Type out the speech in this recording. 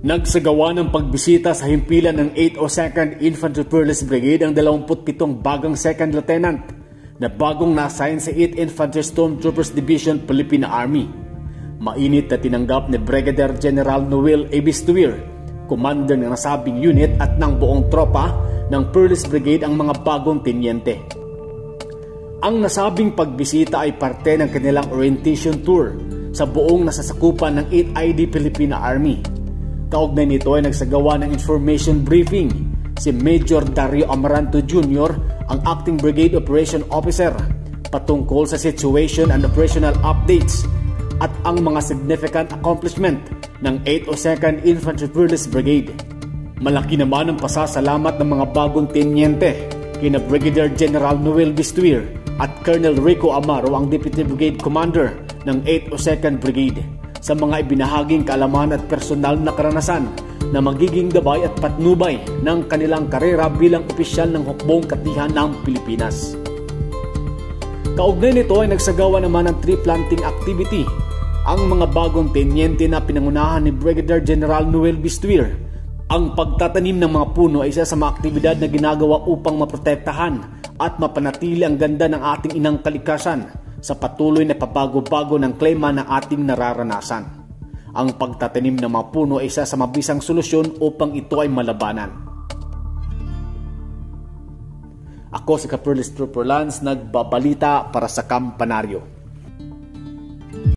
Nagsagawa ng pagbisita sa himpilan ng 802nd Infantry Fearless Brigade ang 27 bagong second lieutenant na bagong na-assign sa 8th Infantry Stormtroopers Division, Philippine Army. Mainit na tinanggap ni Brigadier General Noel A. Bistuir, commander ng nasabing unit at ng buong tropa ng Fearless Brigade ang mga bagong tenyente. Ang nasabing pagbisita ay parte ng kanilang orientation tour sa buong nasasakupan ng 8th ID Philippine Army. Kaugnay nito ay nagsagawa ng information briefing si Major Dario Amaranto Jr., ang Acting Brigade Operation Officer, patungkol sa situation and operational updates at ang mga significant accomplishment ng 802nd Infantry Fearless Brigade. Malaki naman ang pasasalamat ng mga bagong tenyente kina Brigadier General Noel Bistuir at Colonel Rico Amaro, ang Deputy Brigade Commander ng 802nd Brigade, sa mga ibinahaging kaalaman at personal na karanasan na magiging gabay at patnubay ng kanilang karera bilang opisyal ng hukbong katihan ng Pilipinas. Kaugnay nito ay nagsagawa naman ng tree planting activity ang mga bagong tenyente na pinangunahan ni Brigadier General Noel Bistuir. Ang pagtatanim ng mga puno ay isa sa mga aktibidad na ginagawa upang maprotektahan at mapanatili ang ganda ng ating inang kalikasan sa patuloy na pabago-bago ng klima na ating nararanasan. Ang pagtatanim ng mga puno ay isa sa mabisang solusyon upang ito ay malabanan. Ako si Fearless Trooper Lance, nagbabalita para sa Kampanaryo.